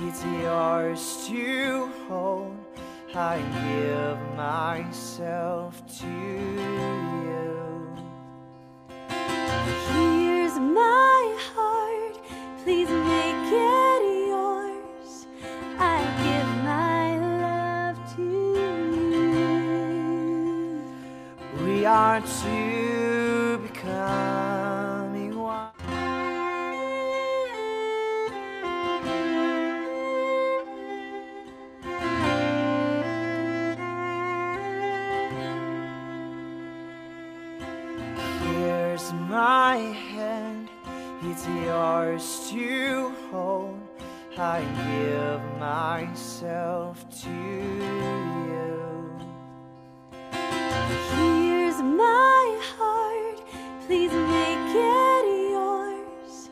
it's yours to hold. I give myself to you. Here's my heart, please make it yours. I give my love to you. We are two becoming one. Here's my hand, it's yours to hold. I give myself to you. Here's my heart, please make it yours.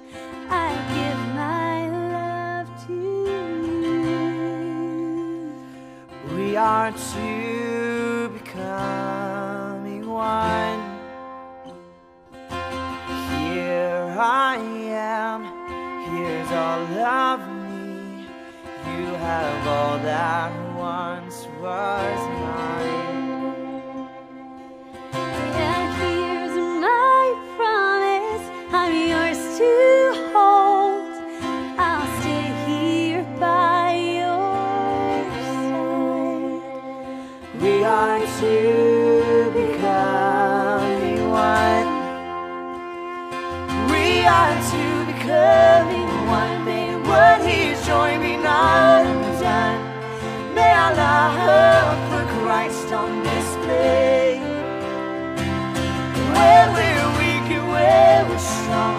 I give my love to you. We are two becoming one. Here I am, here's all of me. You have all that once was mine. And here's my promise, I'm yours to hold. I'll stay here by your side. We are two becoming one. We are two becoming one. May what He's joined be not undone. May our love for Christ on display. When we're weak and when we're strong,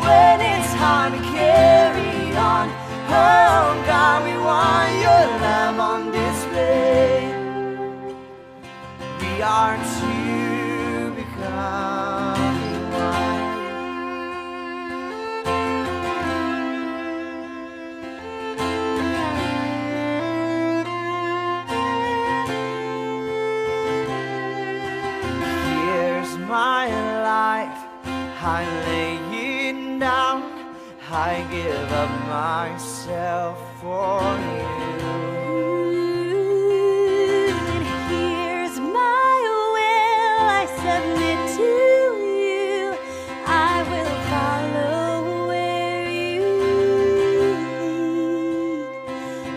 when it's hard to carry on, oh God, we want your love on display. We are two becoming one. Here's my life, I lay it down. I give up myself for you. And here's my will, I submit to you. I will follow where you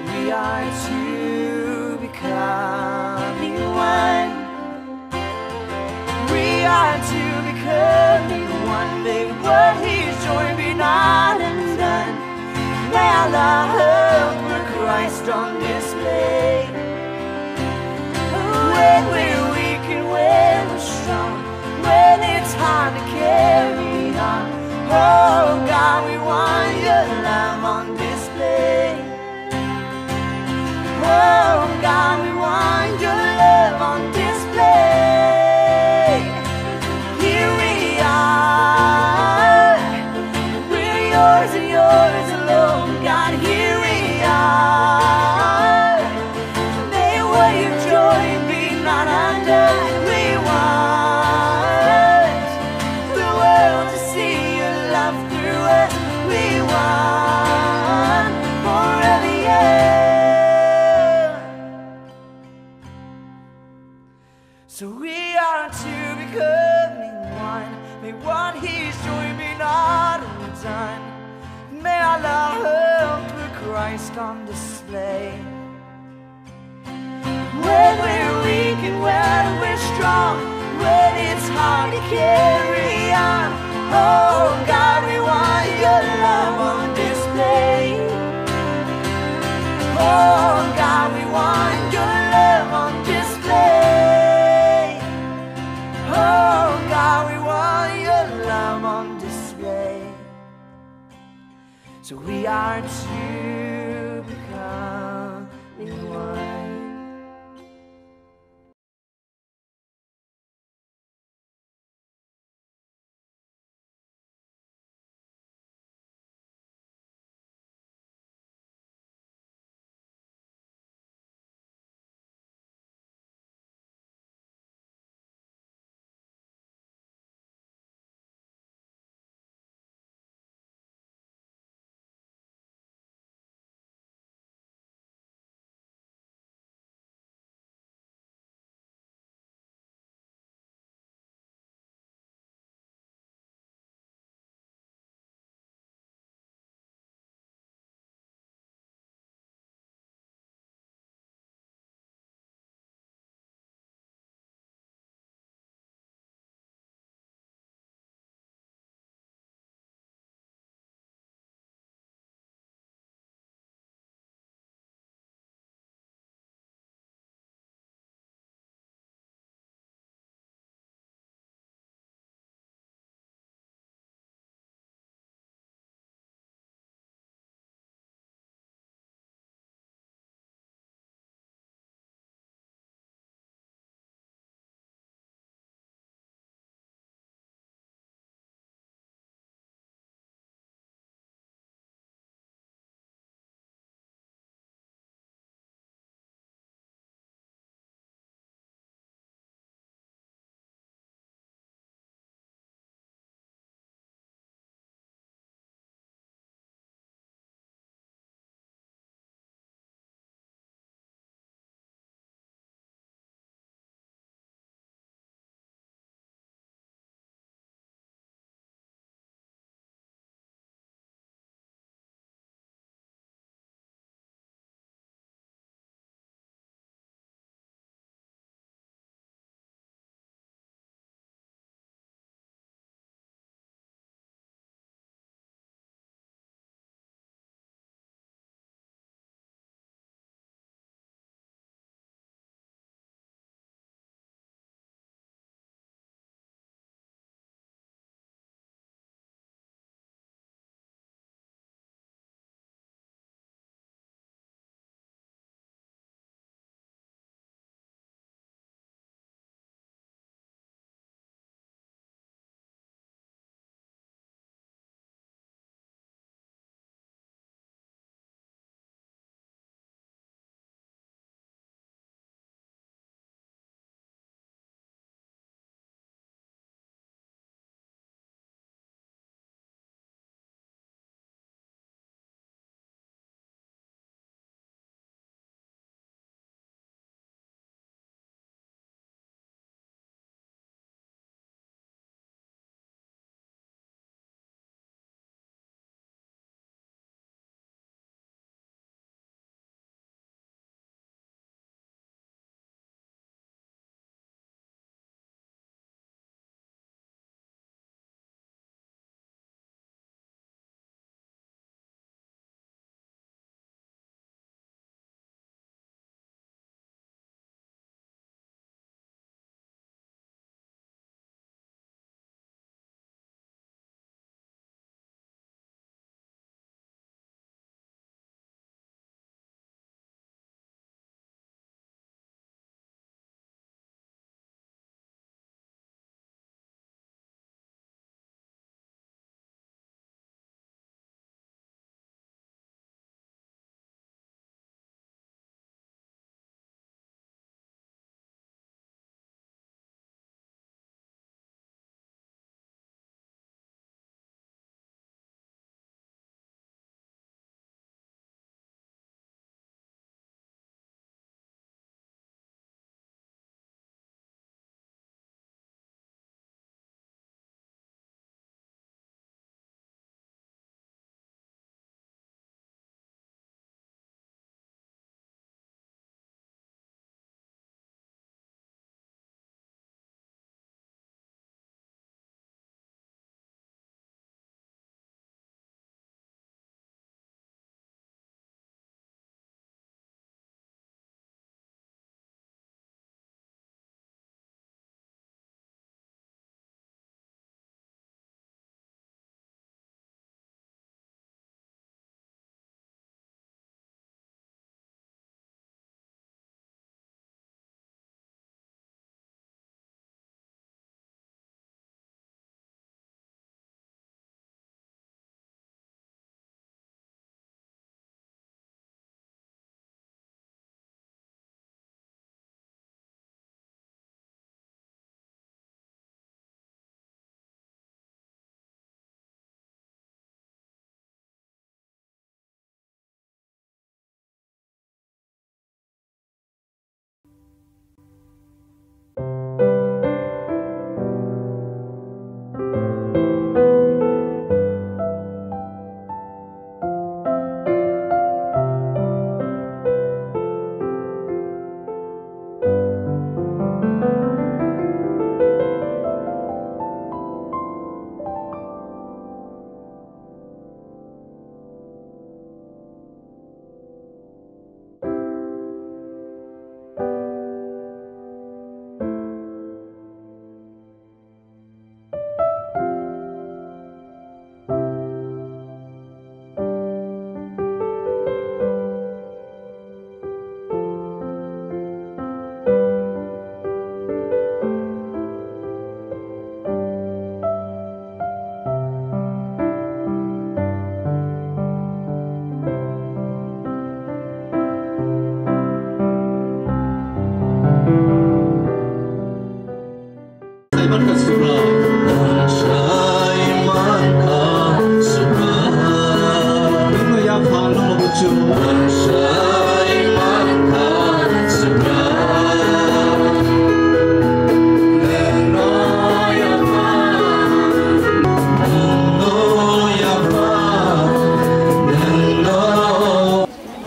lead. We are two becoming one. We are two becoming one. May what He's joined be not undone. May our love for Christ on display. When we're weak and when we're strong, when it's hard to carry on, oh God, we want your love on display. Oh God, we want your love on display. Here we are, we're yours and yours alone. God, here we are. May what you've joined be not undone. We want the world to see your love through us. We want forever, yeah. So we are two becoming one. May what He's joined be not undone. May our love for Christ on display. When we're weak and when we're strong, when it's hard to carry on, oh God, we want your love on display. Oh God, we want your love on display. Oh God, we want your love on display. So we are two becoming one.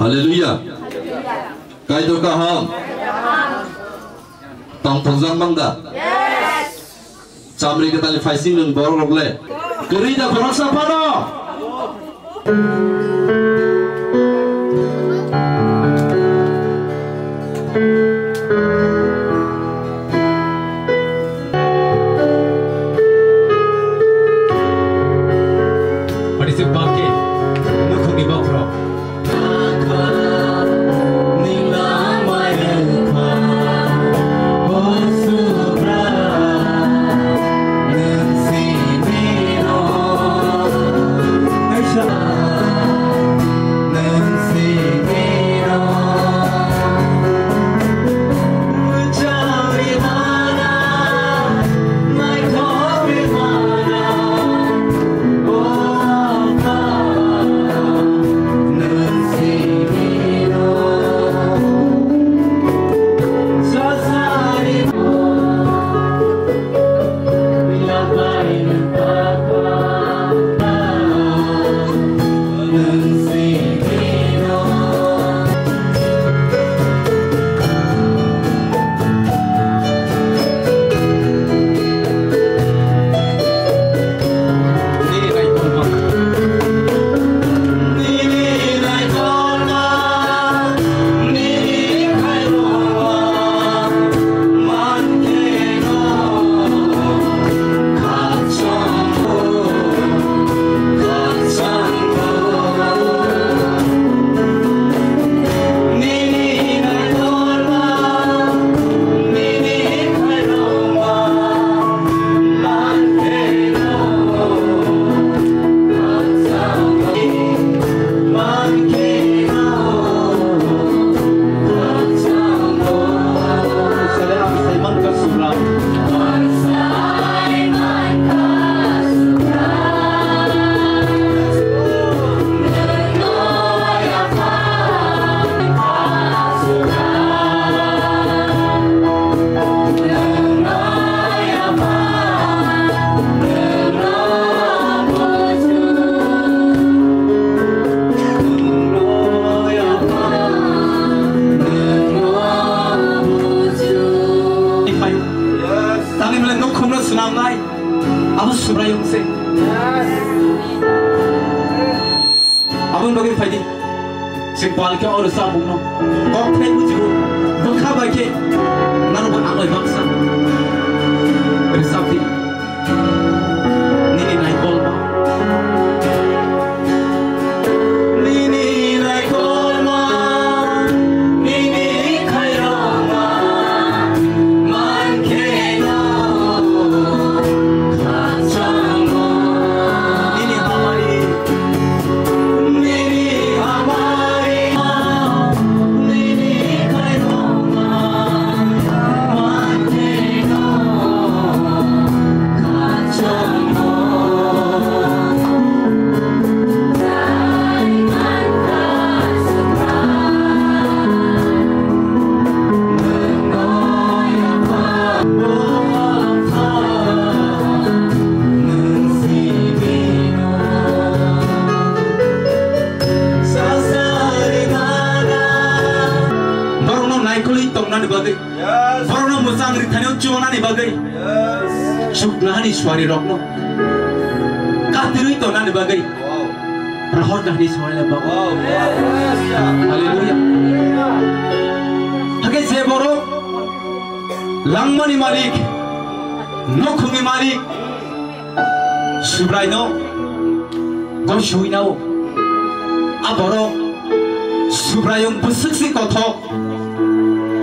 Hallelujah. Kay to kaham. Tang thongjang bangda. Yes. Chamri ke tali facing nung borok rogle. Kerida borosa pano. Parisip bangke. Nukhungi bakro. Abang bagi fadi, sebal ke orang sabung no, kau pernah bujuk, buka bagi, naruh angai bangsa, bersabdi, nini naik kolma, nini naik kolma, nini kairama, mankeno, kacangmo, nini hamari. Baru nama musang ritanya cuma ni bagai, syuklah ni suari rokno, katiru itu nani bagai, rahot dah di suai lebak. Haleluya. Hakai seboro, langmani malik, nokhungi malik, subrai no, kau shui nau, aboro, subrayung busuk si kotor.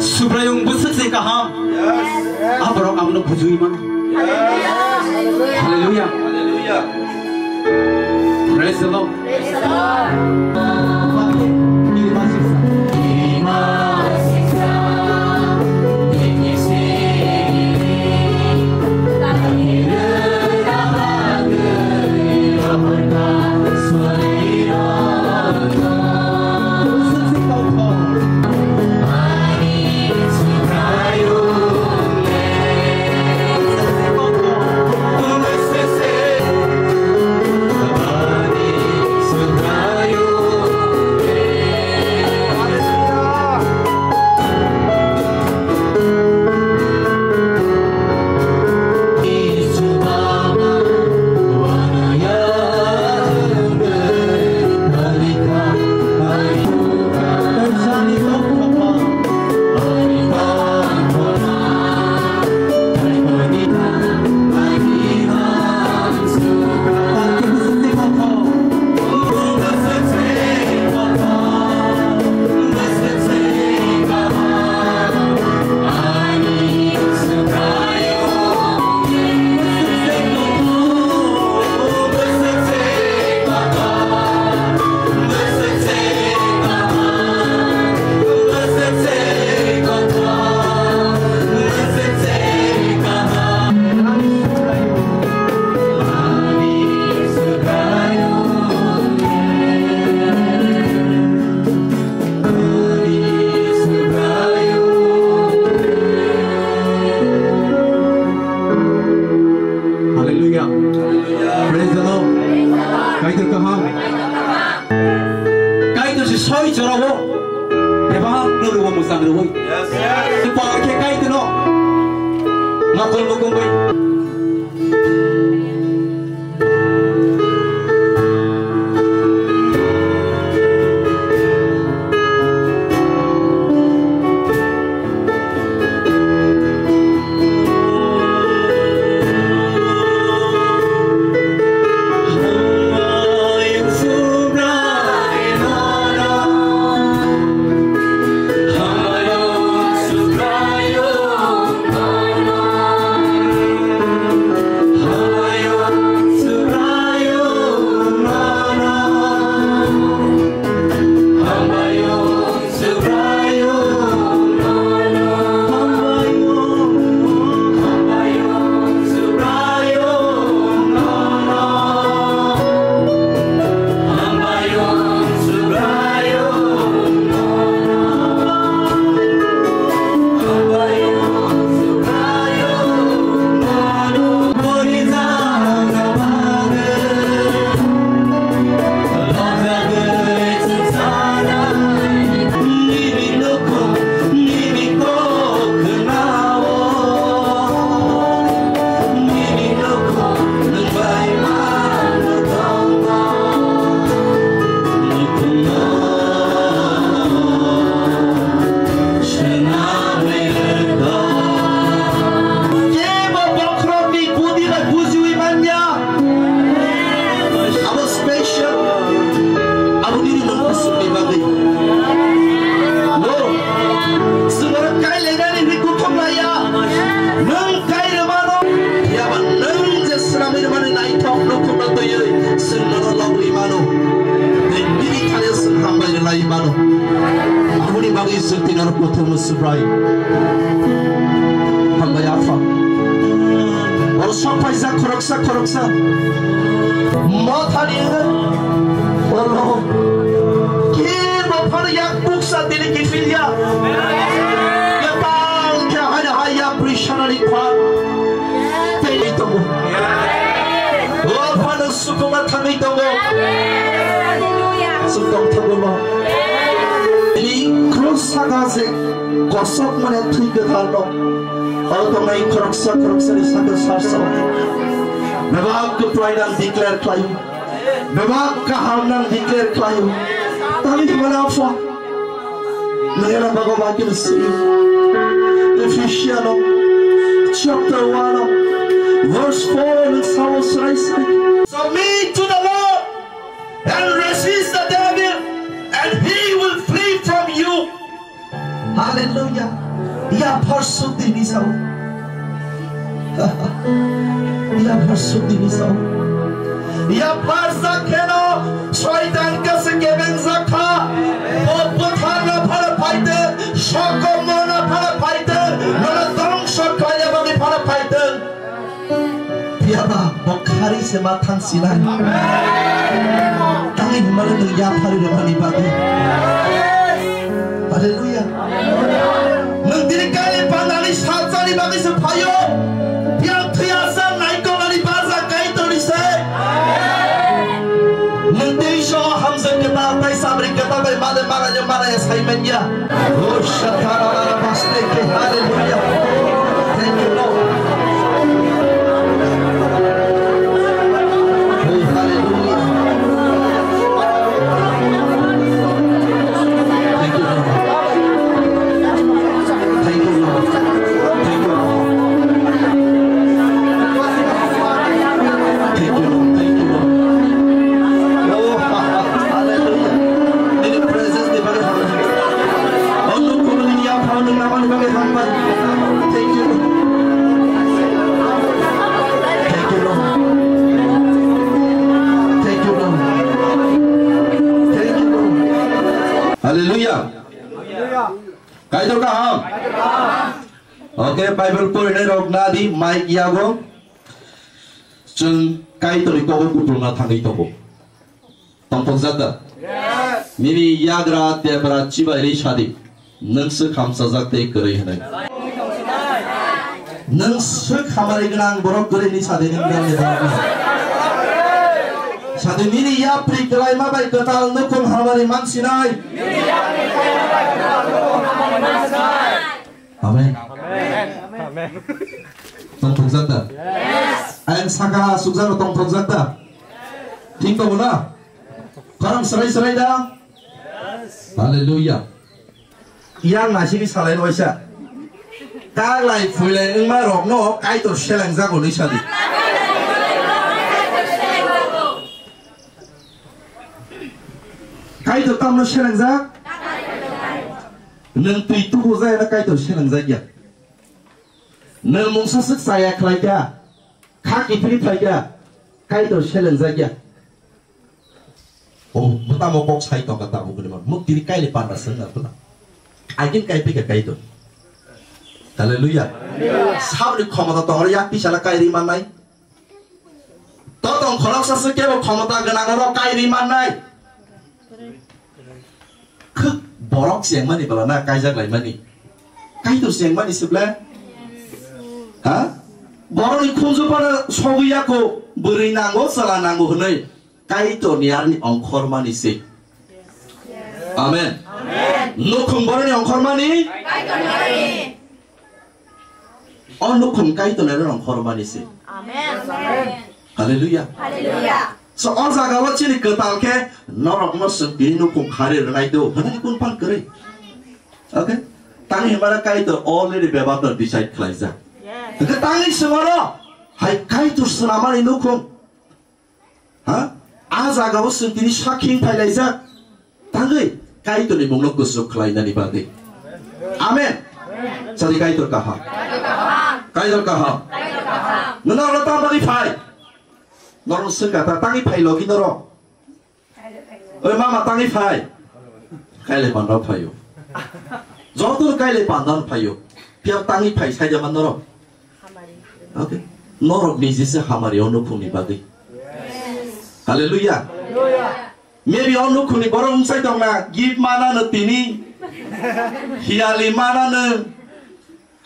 Subrayung busuk si kaham, abarok amno bujui man. Haleluya. Praise the Lord. 대박 너로 무상으로 보이 이렇게 가이드노 막걸 먹은 거이 Ephesians chapter 1 verse 4 and so submit to the Lord and resist the devil and he will flee from you. Hallelujah. Ya persudi nisau. Ya persudi nisau. Ya parsa keno shaitan ka se geben zakha. O puthana phara paite shokomona phara paite mana dongso kaya bagi phara paite. Biaba bokhari se matang sinai. Tangi malu nang ya phari ramani bagi. Hallelujah. Nang dirikali pandali satsani bagi se phayo. Biang thiasa naiko nali baza kai toli se. Nang deisho hamza kata pai sabri kata pai made mana ya saimanya. Oh shatara basne ke hallelujah. Thank you Lord. Hallelujah. Kaito ka ham. Okay, Bible po ini rog nadi mic yago. Jung kaito ri ko ku pulna thangai to ko. Tampong zada. Yes. Mimi yagra te bara chiba ri shadi. Nangse khamsa zakte kare hanai. Nangse khamare gnang borok kare ni sade nang ne da. Sade mini ya pri kalai ma bai katal no kong hamari man sinai. 동통상다. Anh Saka Sukzano 동통상다.听懂了？ Korang serai-serai dah. Hallelujah. Yang nasi salai noi sa. Các lại phơi lên ứng mà rọc nó cái tổ xe lạnh ra của lý sao đi. Cái tổ tâm nó xe lạnh ra. Nâng tùy tu hồ ra là cái tổ xe lạnh ra kìa. Nâng mong sát sức sai ạc lại kìa. Khác ý phí phải kìa. Cái tổ xe lạnh ra kìa. Ồ, mà ta một bọc sai tổng cả tạo một cái mà một tí cái này bàn là sân là tốt lắm. Ai kiến cái bị cái tổ. Hallelujah. Sao được không mà tao nói biết sao là cái gì mà này? Tao tao khó lắm sao sự cái mà không mà tao cái nào nó cái gì mà này? Cứ bỏ lóc xiềng mà đi bảo là na cái gì lại mà đi? Cái tổ xiềng mà đi xếp lên? Hả? Bỏ lóc đi không giúp bạn soi ya cô beri nango salah nango hnej. Cái tổ niar ni ongkor mà đi xếp. Amen. Nó không bỏ ni ongkor mà đi? Cái tổ niar ni. Ono kum kai to nero nong korban isi. Amen. Hallelujah. Hallelujah. So on zaga wa chini ketal ke norok mo sepi no kum khare rai do. Hana kun pan kare. Okay. Tangi himara kai to already beba to decide khlai ja. Ke tangi semaro hai kai to selama ni no kum. Ha? A zaga wa senti ni shaking phai lai ja. Tangi kai to ni mong no kusuk khlai na ni ba de. Amen. Jadi kai to kaha. Cái đó cả hả? Nó nó tao đang đi phải, nó sinh cả ta đang đi phải lo cái đó, ơi mà đang đi phải, cái này bạn đâu phải yo, rõ tôi cái này bạn đâu phải yo, bây đang đi phải sai cho bạn đó, ok, nó rồi mình sẽ hamari onu kuni bagi, Hallelujah, maybe onu kuni barang sai dong na, give mana na tini, hiali mana na,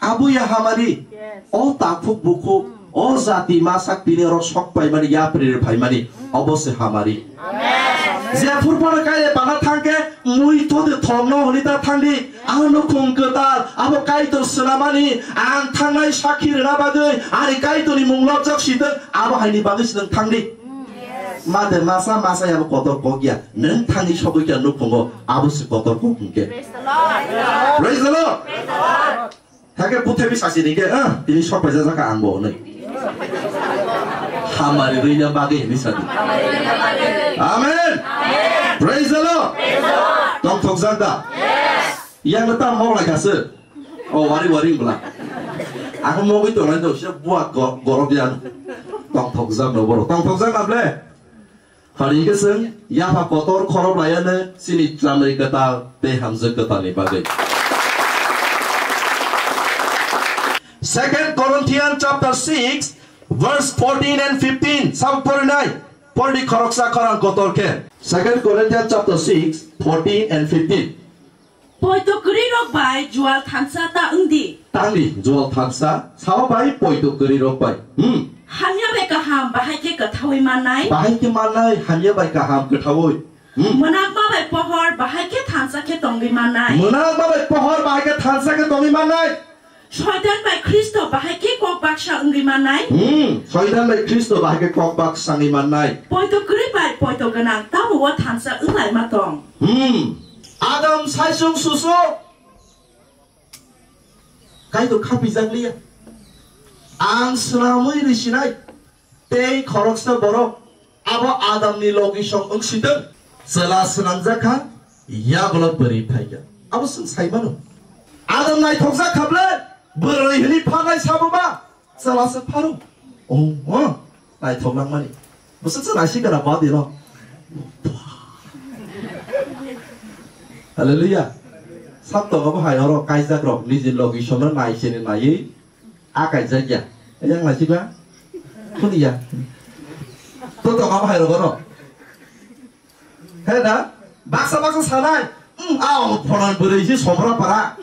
abu ya hamari. O takfuk buku, o zati masak pini rosok pai mani ya prir pai mani, obose hamari. Zepur pada kaya bana thangke, mui to de thongno honita thangdi, anu kum ketal, abo kai to selamani, ang thangai sakir na bagai, ari kai to ni munglok jak sita, abo hai ni bagai sedang thangdi. Made masa ya kotor kogia, neng thangi sobu kya nukungo, abo se kotor kokungke. Praise the Lord. Hake putebi sasi ni ke, ini sok baca zaka angbo nih. Hamari dunia bagi ini satu. Amen. Praise the Lord. Tong tong zanda. Yang letak mau lagi hasil. Oh wari belah. Aku mau itu nanti siapa buat gorok yang tong tong zanda baru. Tong tong zanda boleh. Hari ini keseng, ya pak kotor korok layannya sini Amerika tal, teh hamzah ketal ni bagi. 2 Corinthians chapter 6 verse 14 and 15 Sam porinai pori koroksa korang kotor ke 2 Corinthians chapter 6 14 and 15 Poito kerirok bai jual thansa ta engdi Tangdi jual thansa sawa bai poito kerirok bai Hanya bai kaham bahai ke kethawai manai Bahai ke manai hanya bai kaham kethawai Menak ma bai pohor bahai ke thansa ke tonggi manai Menak ma bai pohor bahai ke thansa ke tonggi manai Shaitan bai Kristo bahai ke kok baksa enggi manai Shaitan bai Kristo bahai ke kok baksa enggi manai Poito keri bai poito ganang tahu wa thansa englai matong Adam saisung susu Kai to kapi janglia Ang selamui di sinai Tei koroksa borok Abo Adam ni logi song eng sideng Setelah senanjaka Ya belum beri paya Abo selesai mana Adam nai toksa kabel Beri hini panai sababa Setelah separuh Oh nai toklang mani Maksud senasi kena badi lo Hallelujah Sabtu apa hai orang kaisa krok Nizin logi song nai sini nai Akai saja Yang nasi lah Kuni ya Tuh apa hai orang Heda Baksa sanai Ponan berisi sobra para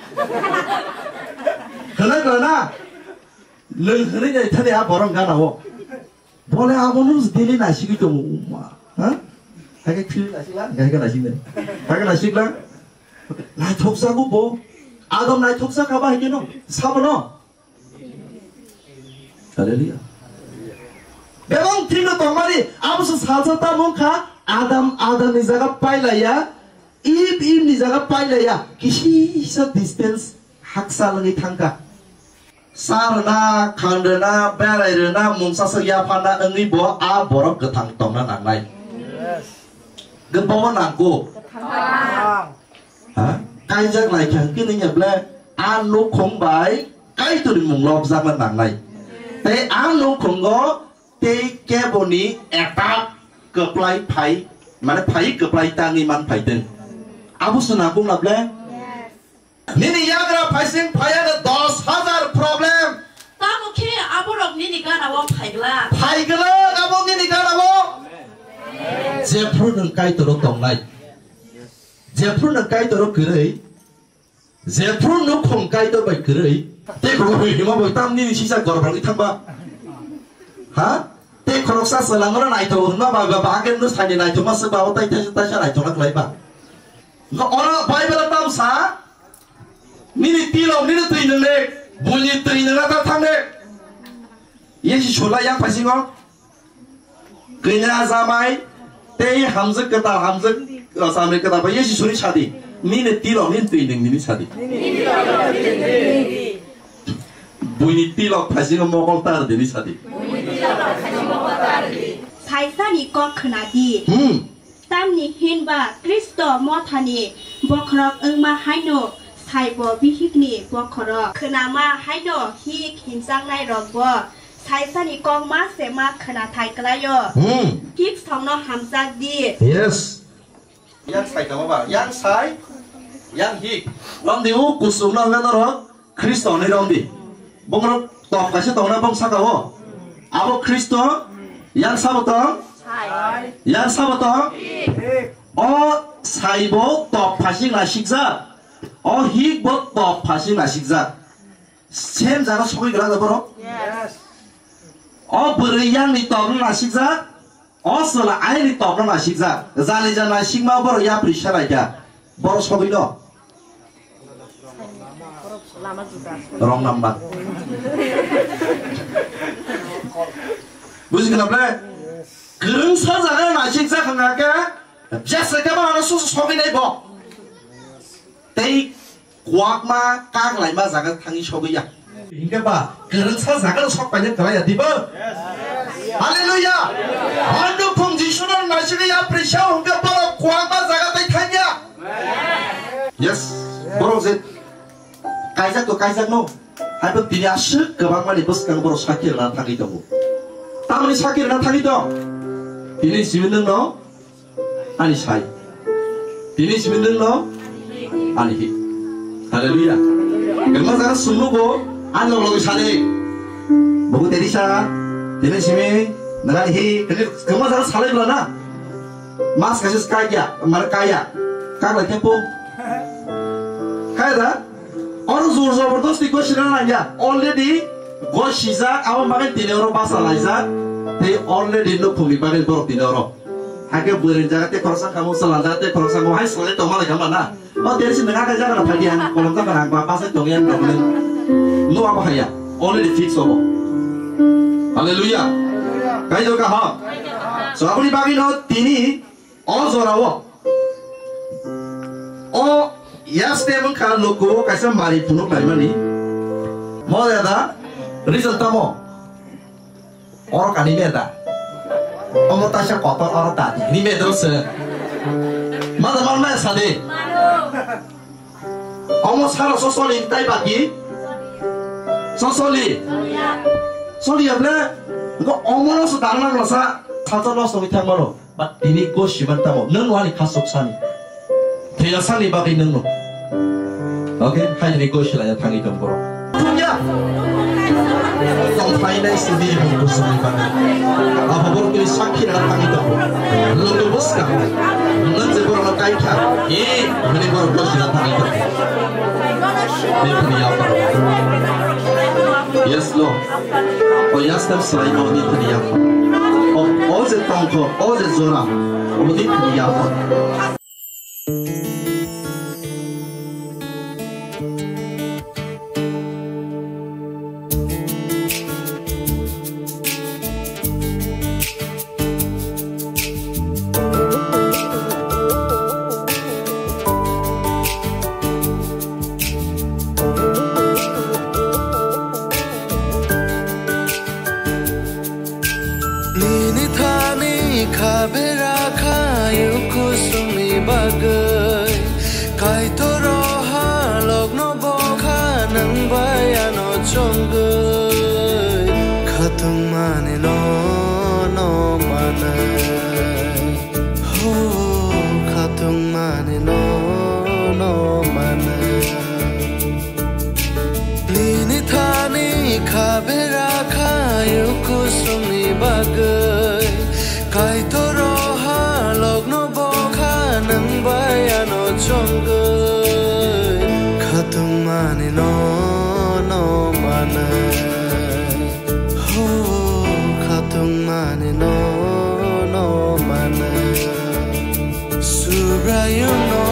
Kena Lengkerinya tadi apa orang kan awak Boleh abang nus dili nasi gitu Hah? Kakek kiri nasi lah Kakek nasi ni Kakek nasi lah Nai toksa ku bo Adam nai toksa kaba hiki no Sama no 할렐루야. 매번 팀도 동말이 아무서 살살다 뭔가 아담 니자가 빨라야 입 니자가 빨라야 기시서 디스텐스 학살응이 탕가 사르나 칸르나 베라이르나 뭉사서야 판나 응이 뭐 아보럽 그 당동나 낭나이 그 보고 남고 cái giấc này chẳng cứ nhập lên an lúc không bài cái từ mùng lọp ra mặt nặng này thế an lúc không có thế cái bộ ní eta cướp lại phải mà nó phải cướp lại ta nghi man phải tin abu sana cũng lập lên nên đi ra phải sinh phải là 10,000 problem ta có khi abu rộng ní cái nào phải cái là abu ní cái nào 제프는 까이도록 동나이 제프는 까이도록 그러이 제프는 콩 까이도록 그러이 때 그거 이마 뭐 땀니 시작 걸어 방이 탕바 하? 때 그럭 쌌을랑은 나이토 흔마 바가 바겐 너 사니 나이토 마스 바오 따이 따시 나이토 나 클라이 바 그 어느 바이블 땀사 니니 띠로 니니 뜨이는데 문이 뜨이는 나타 탕네 예시 졸라 양 파싱어 그냥 자마이 때 함즈 그다 함즈 사람들 그다 봐 예시 소리 차디 니네 띠로 닌 뜨이는 니니 차디 문이 띠로 파싱어 먹을 따르 니니 차디 사이산이 꼭 크나디 땀니 흰바 크리스토 모타니 보크럭 응마 하이노 사이보 비히그니 보크럭 그나마 하이노 히 긴장나이 럭보 사이산이 꼭 마세마 크나 타이클라요 힙 성노 함자디 yes yang sai kamu ba yang sai yang hi rom diu kusum na ngana ro kristo ni rom di bong ro top ka se tong na bong sa ka ho abo kristo yang saboto yang saboto o saibo top phasing na sikza o hi bo top phasing na sikza sem jaga sogoi gra da boro yes o buri yang ni top na sikza 어서라 아이리 떡을 마시자 자리자나 식마버로 야 프리샤라이야 버로 소비도 롱남바 무슨 그놈래 그런 사자가 마시자 강하게 제스가 하나 소소 소비네 뭐 데이 과학마 깡라이마 자가 탕이 소비야 이게 봐 그런 사자가 속반에 들어야 디버 할렐루야 한두 풍지수는 마시기 앞에 샤운가 바로 광마 자가 돼 타냐 yes 보로제 가이작도 가이작노 할번 비냐스 그방만이 버스강 보로 사키를 나 타기도 따문이 사키를 나 타기도 비니 지면는 너 아니 사이 비니 지면는 너 아니 히 할렐루야 얼마 자가 숨고 안 놀고 사네 뭐고 때리샤 Jadi sini dengan hi, kamu jangan salah belana. Mas kasih kaya, merkaya, kagak tempo. Kaya dah. Orang zor zabardast ikut siapa aja. Already, gua sisa, awak makan 3 euro pasal aja. Tapi already no pumi makan berapa 3 euro. Haknya bulan jaga te korsan kamu salah jaga te korsan kamu hai salah itu malah kamu mana. Oh dari sini dengan kerja kalau bagian, kalau tak pernah gua pasal dongian dongian. Nu apa ya? Already fix obo. 할렐루야. 가이도가 하. So 아버지 바기노 티니 어서라워. 야스테븐 칸 놓고 가서 말이 분홍 말만이. 뭐야다? 리전 따모. 어로 가니메다. 어머 다시 거터 어로 따디. 니메 들었어. 마다 말만 사디. 어머 살아 소소리 따이바기. 소소리. 소리 옆에 이거 어머나서 날라가서 가져놓아서 밑에 한 거로 막 디니고 시반다고 넌 와니 가속산이 대야산이 밖에 있는 놈 오케이 하이니 고시라야 당이 정보로 누구야 좀 파이낸스 니에 무슨 일반이 아버보로 그리 사키를 당이 정보 넌도 못스까 넌 제보로 까이카 이 그리보로 고시라 당이 정보 내 분이 아빠로 Yes, Lord. Jestem swoim odniesieniem. Oze tonko, oze zora, odniesieniem. bagai kai toroha logno bokha nang bayano chonggai khatung mane no mane ho khatung mane no mane surayo no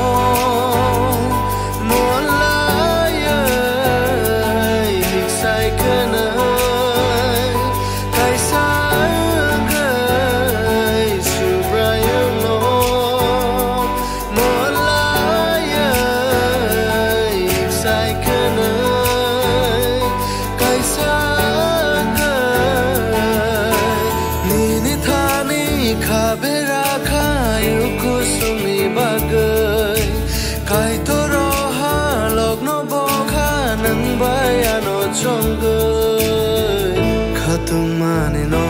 khatung mane no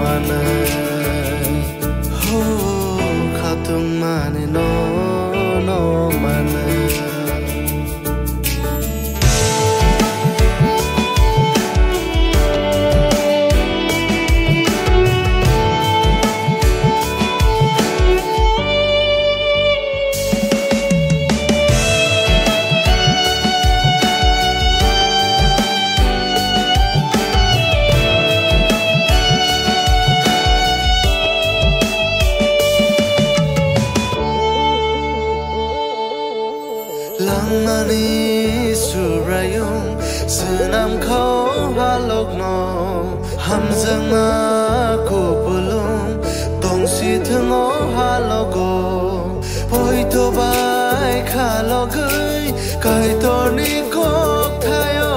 mane ho khatung mane no mane langmani surayung senam kau halokno hamjang aku pulung tongsi thengo halogo poito bai khalogai kai torni kok thayo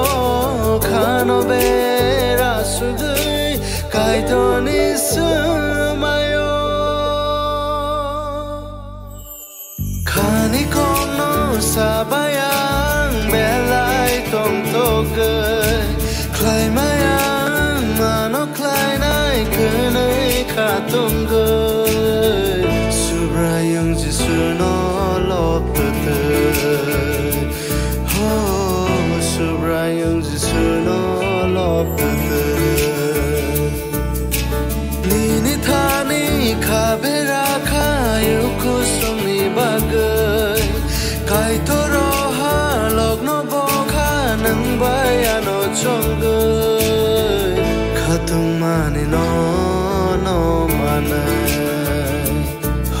khano bera sugai kai torni sumayo khani kono sabayang belai tong togai klai mayang mano klai nai kenai khatung gai subrayung jisu no lop te ho subrayung jisu no lop te nini thani khabera khayu kusumi bagai kai toroha logno bokha nang bayano chonggai khatung mane no mane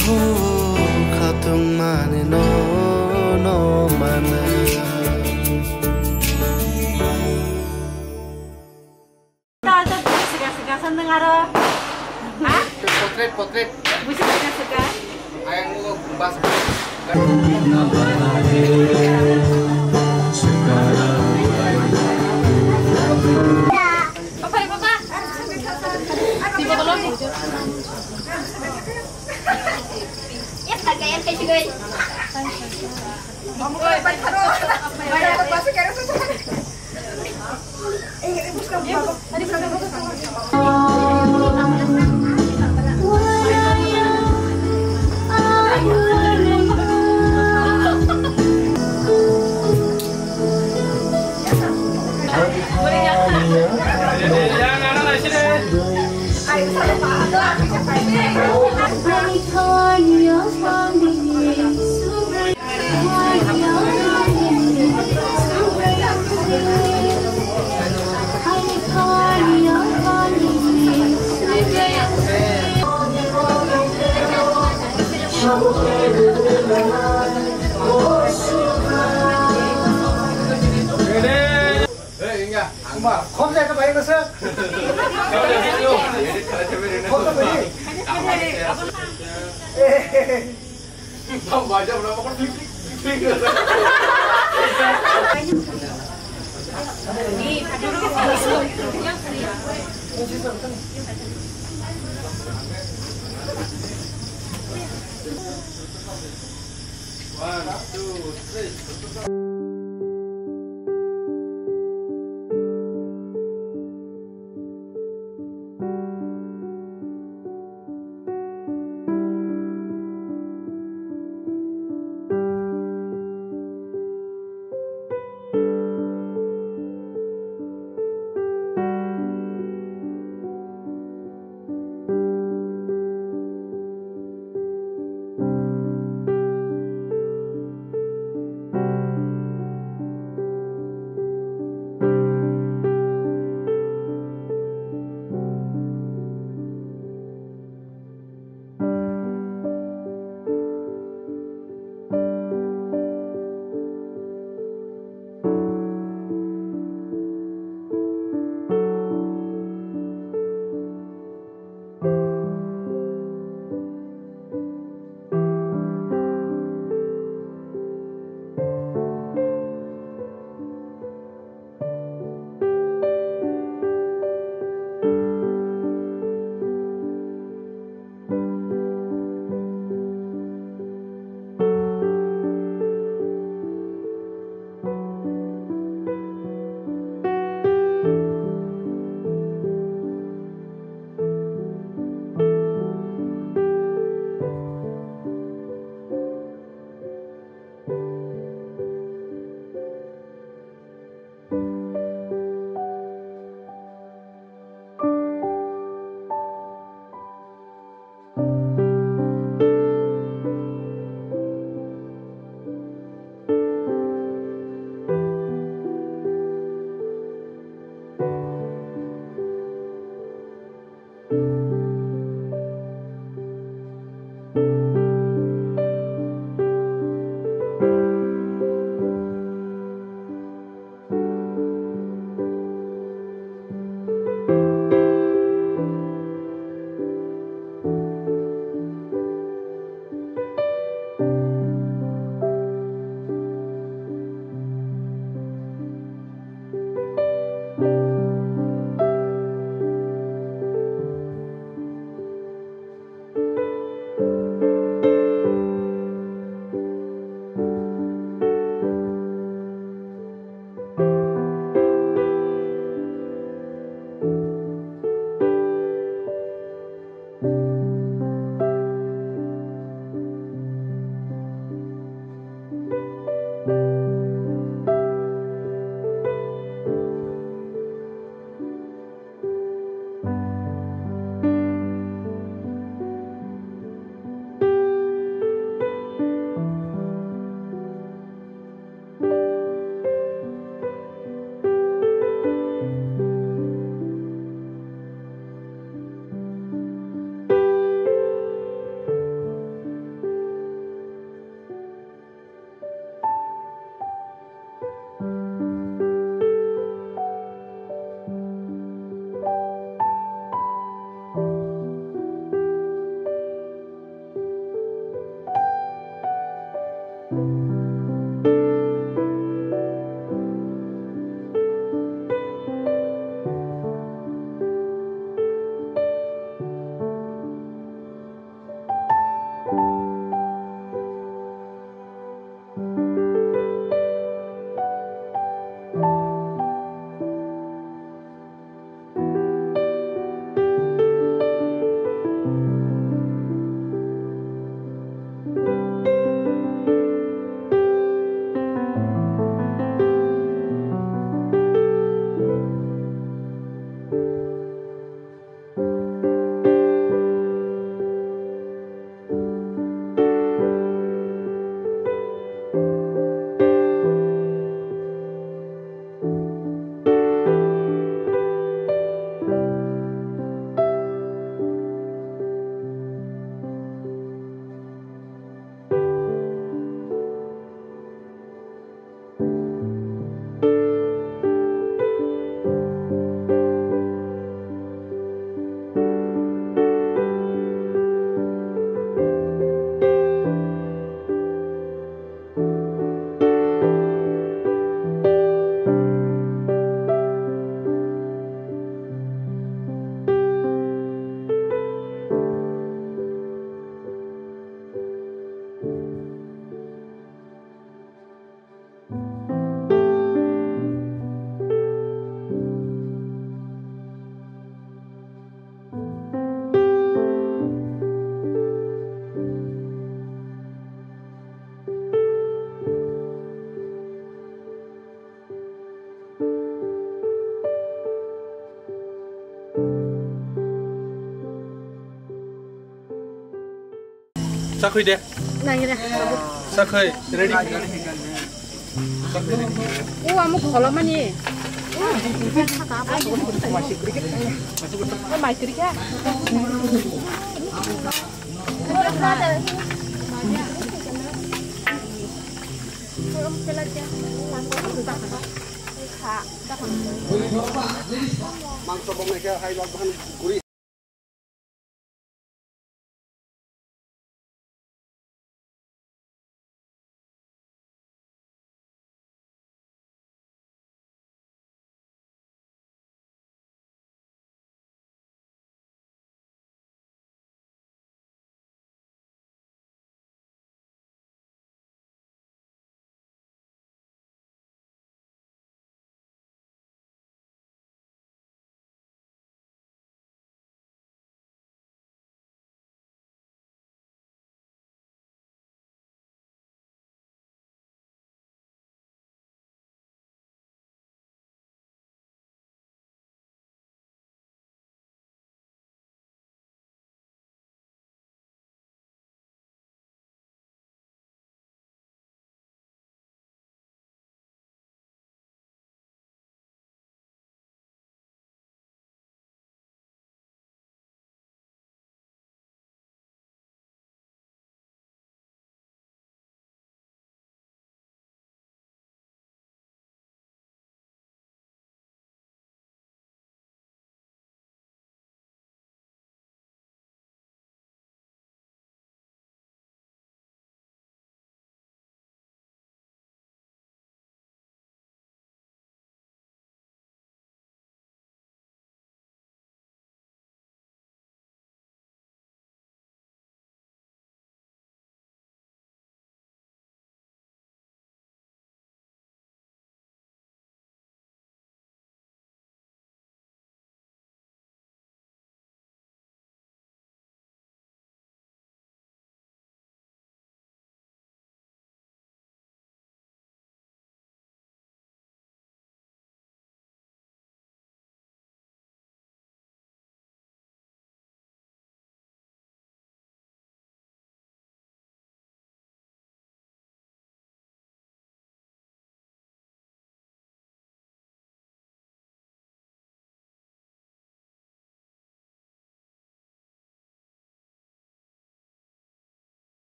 ho khatung mane no mane Segar-segar dengar. Hah? Potret. Bisa segar-segar. Ayang lu bahas. Papa. Tiba belum nih. Ya, kagak kayak juga. Kamu kok balik terus. Bayar pasti kira susah. Tadi không ra các bạn nó sớm không có gì không vào trong đó có thích One, two, three. Sakoy deh. Sakoy. Ready? Amo kalau mana? Masih kerja. Mangso bong mereka hai log bahan guri.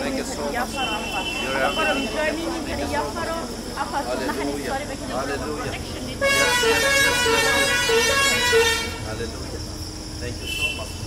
Thank you so much. You're everything. Hallelujah. Hallelujah. Yes. Hallelujah. Thank you so much.